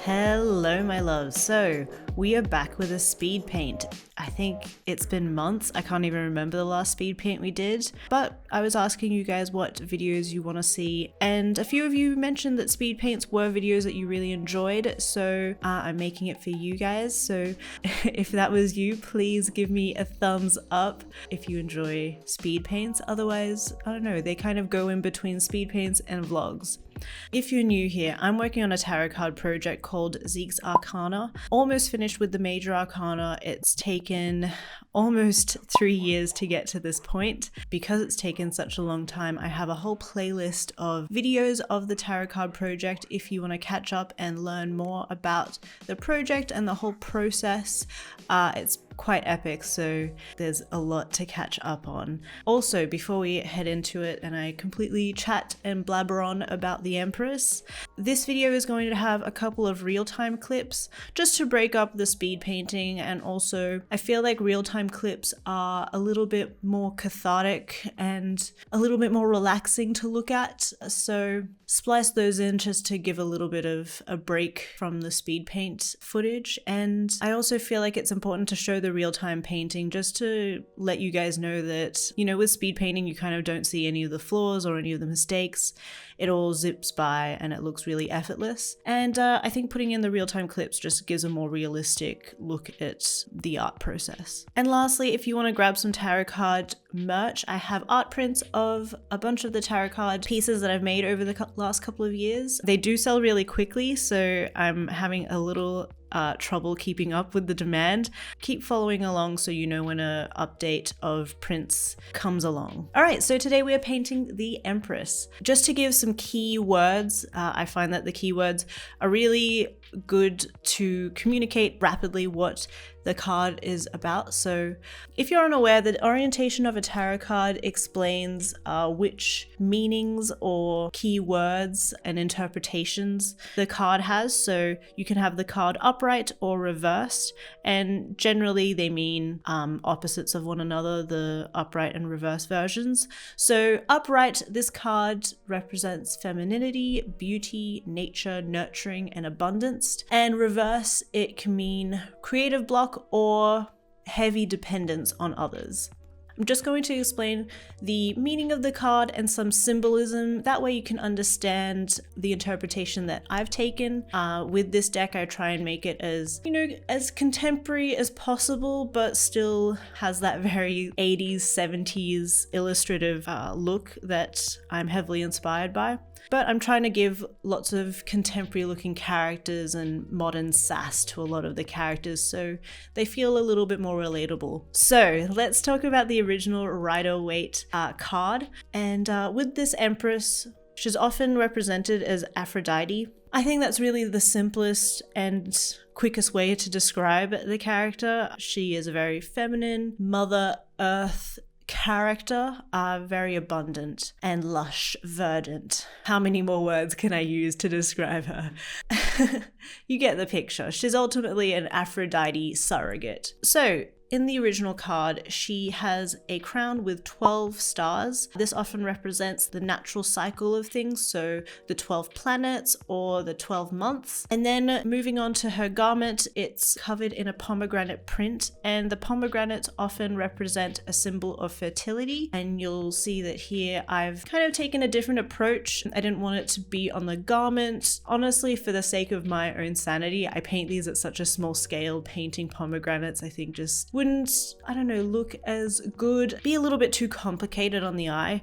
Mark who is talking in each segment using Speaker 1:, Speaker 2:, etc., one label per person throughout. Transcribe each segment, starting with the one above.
Speaker 1: Hello my loves, so we are back with a speed paint. I think it's been months, I can't even remember the last speed paint we did, but I was asking you guys what videos you want to see, and a few of you mentioned that speed paints were videos that you really enjoyed, so I'm making it for you guys. So if that was you, please give me a thumbs up if you enjoy speed paints. Otherwise, I don't know, they kind of go in between speed paints and vlogs. If you're new here, I'm working on a tarot card project called Zeke's Arcana. Almost finished with the major arcana. It's taken almost 3 years to get to this point. Because it's taken such a long time, I have a whole playlist of videos of the tarot card project if you want to catch up and learn more about the project and the whole process. It's quite epic, so there's a lot to catch up on. Also, before we head into it and I completely chat and blabber on about the Empress, this video is going to have a couple of real-time clips just to break up the speed painting, and also I feel like real-time clips are a little bit more cathartic and a little bit more relaxing to look at, so splice those in just to give a little bit of a break from the speed paint footage. And I also feel like it's important to show the real-time painting just to let you guys know that, you know, with speed painting you kind of don't see any of the flaws or any of the mistakes. It all zips by and it looks really effortless. And I think putting in the real-time clips just gives a more realistic look at the art process. And lastly, if you want to grab some tarot card merch, I have art prints of a bunch of the tarot card pieces that I've made over the last couple of years. They do sell really quickly, so I'm having a little trouble keeping up with the demand. Keep following along so you know when an update of prints comes along. Alright, so today we are painting the Empress. Just to give some key words, I find that the keywords are really good to communicate rapidly what the card is about. So if you're unaware, the orientation of a tarot card explains which meanings or key words and interpretations the card has. So you can have the card upright or reversed, and generally they mean opposites of one another, the upright and reverse versions. So upright, this card represents femininity, beauty, nature, nurturing, and abundance. And reverse, it can mean creative block or heavy dependence on others. I'm just going to explain the meaning of the card and some symbolism. That way you can understand the interpretation that I've taken. With this deck, I try and make it as, you know, as contemporary as possible, but still has that very 80s, 70s illustrative look that I'm heavily inspired by. But I'm trying to give lots of contemporary looking characters and modern sass to a lot of the characters, so they feel a little bit more relatable. So let's talk about the original Rider-Waite card. And with this Empress, she's often represented as Aphrodite. I think that's really the simplest and quickest way to describe the character. She is a very feminine, Mother Earth character, very abundant and lush, verdant. How many more words can I use to describe her? You get the picture. She's ultimately an Aphrodite surrogate. So in the original card, she has a crown with 12 stars. This often represents the natural cycle of things, so the 12 planets or the 12 months. And then moving on to her garment, it's covered in a pomegranate print, and the pomegranates often represent a symbol of fertility. And you'll see that here I've kind of taken a different approach. I didn't want it to be on the garment. Honestly, for the sake of my own sanity, I paint these at such a small scale. Painting pomegranates, I think, just wouldn't, I don't know, look as good, be a little bit too complicated on the eye.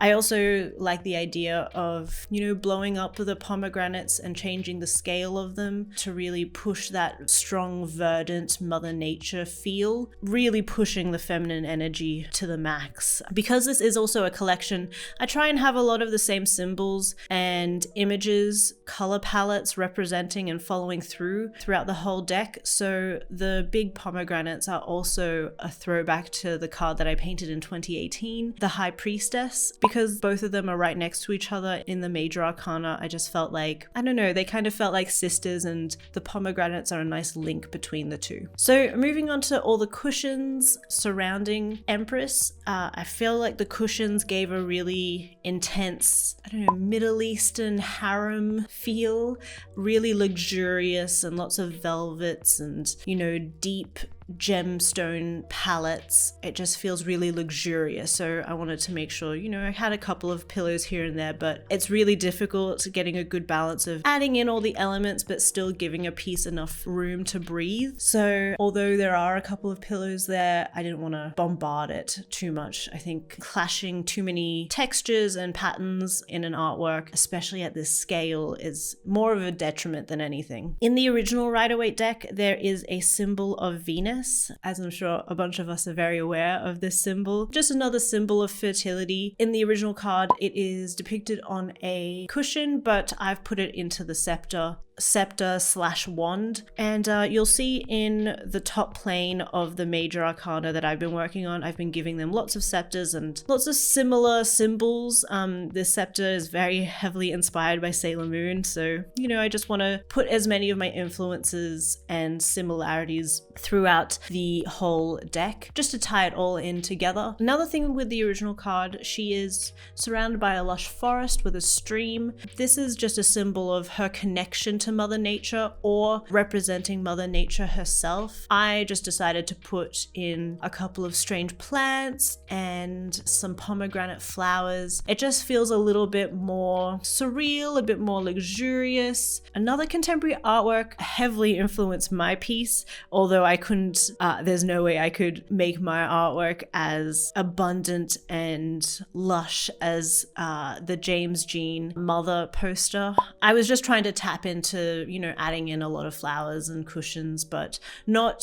Speaker 1: I also like the idea of, you know, blowing up the pomegranates and changing the scale of them to really push that strong, verdant Mother Nature feel, really pushing the feminine energy to the max. Because this is also a collection, I try and have a lot of the same symbols and images, color palettes representing and following throughout the whole deck. So the big pomegranates are also a throwback to the card that I painted in 2018, the High Priestess, because both of them are right next to each other in the major arcana, I just felt like, I don't know, they kind of felt like sisters, and the pomegranates are a nice link between the two. So moving on to all the cushions surrounding Empress, I feel like the cushions gave a really intense, I don't know, Middle Eastern harem feel, really luxurious and lots of velvets and, you know, deep gemstone palettes. It just feels really luxurious. So I wanted to make sure, you know, I had a couple of pillows here and there, but it's really difficult getting a good balance of adding in all the elements but still giving a piece enough room to breathe. So although there are a couple of pillows there, I didn't want to bombard it too much. I think clashing too many textures and patterns in an artwork, especially at this scale, is more of a detriment than anything. In the original Rider-Waite deck, there is a symbol of Venus, as I'm sure a bunch of us are very aware of this symbol. Just another symbol of fertility. In the original card, it is depicted on a cushion, but I've put it into the scepter / wand, and you'll see in the top plane of the major arcana that I've been working on, I've been giving them lots of scepters and lots of similar symbols. This scepter is very heavily inspired by Sailor Moon, so, you know, I just want to put as many of my influences and similarities throughout the whole deck, just to tie it all in together. Another thing with the original card, she is surrounded by a lush forest with a stream. This is just a symbol of her connection to Mother Nature, or representing Mother Nature herself. I just decided to put in a couple of strange plants and some pomegranate flowers. It just feels a little bit more surreal, a bit more luxurious. Another contemporary artwork heavily influenced my piece, although I couldn't, there's no way I could make my artwork as abundant and lush as the James Jean Mother poster. I was just trying to tap into, you know, adding in a lot of flowers and cushions, but not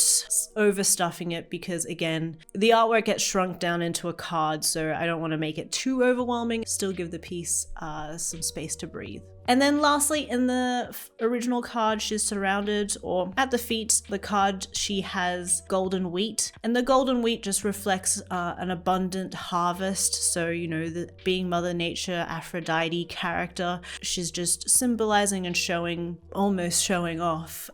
Speaker 1: overstuffing it, because again, the artwork gets shrunk down into a card, so I don't want to make it too overwhelming. Still give the piece some space to breathe. And then lastly, in the original card, she's surrounded, or at the feet, the card, she has golden wheat. And the golden wheat just reflects an abundant harvest. So, you know, being Mother Nature, Aphrodite character, she's just symbolizing and almost showing off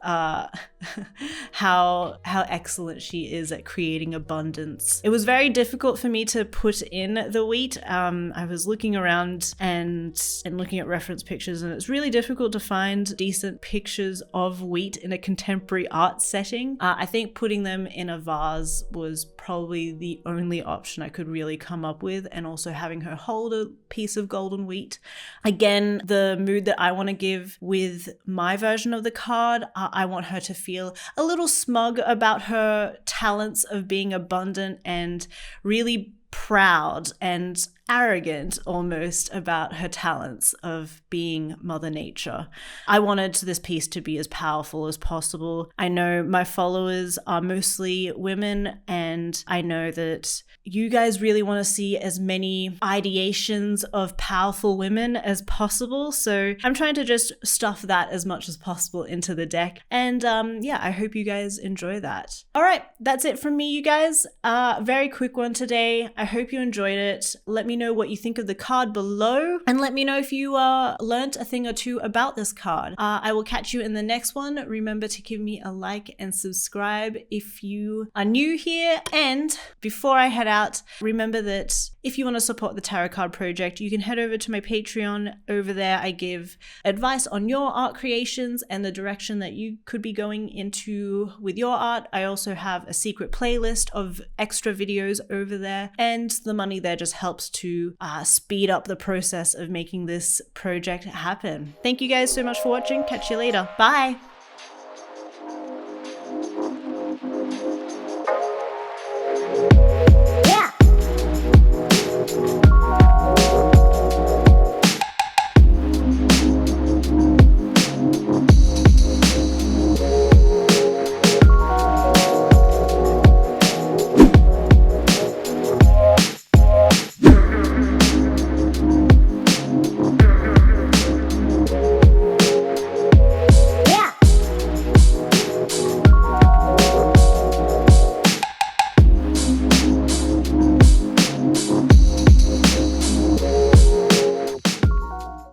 Speaker 1: how excellent she is at creating abundance. It was very difficult for me to put in the wheat. I was looking around and looking at reference pictures, and it's really difficult to find decent pictures of wheat in a contemporary art setting. I think putting them in a vase was probably the only option I could really come up with, and also having her hold a piece of golden wheat. Again, the mood that I want to give with my version of the card, I want her to feel a little smug about her talents of being abundant and really proud and arrogant almost about her talents of being Mother Nature. I wanted this piece to be as powerful as possible. I know my followers are mostly women, and I know that you guys really want to see as many ideations of powerful women as possible, so I'm trying to just stuff that as much as possible into the deck, and yeah, I hope you guys enjoy that. All right, that's it from me, you guys. Very quick one today. I hope you enjoyed it. Let me know what you think of the card below, and let me know if you learnt a thing or two about this card. I will catch you in the next one. Remember to give me a like and subscribe if you are new here, and before I head out, remember that if you want to support the Tarot Card Project, you can head over to my Patreon. Over there I give advice on your art creations and the direction that you could be going into with your art. I also have a secret playlist of extra videos over there, and the money there just helps to speed up the process of making this project happen. Thank you guys so much for watching. Catch you later. Bye.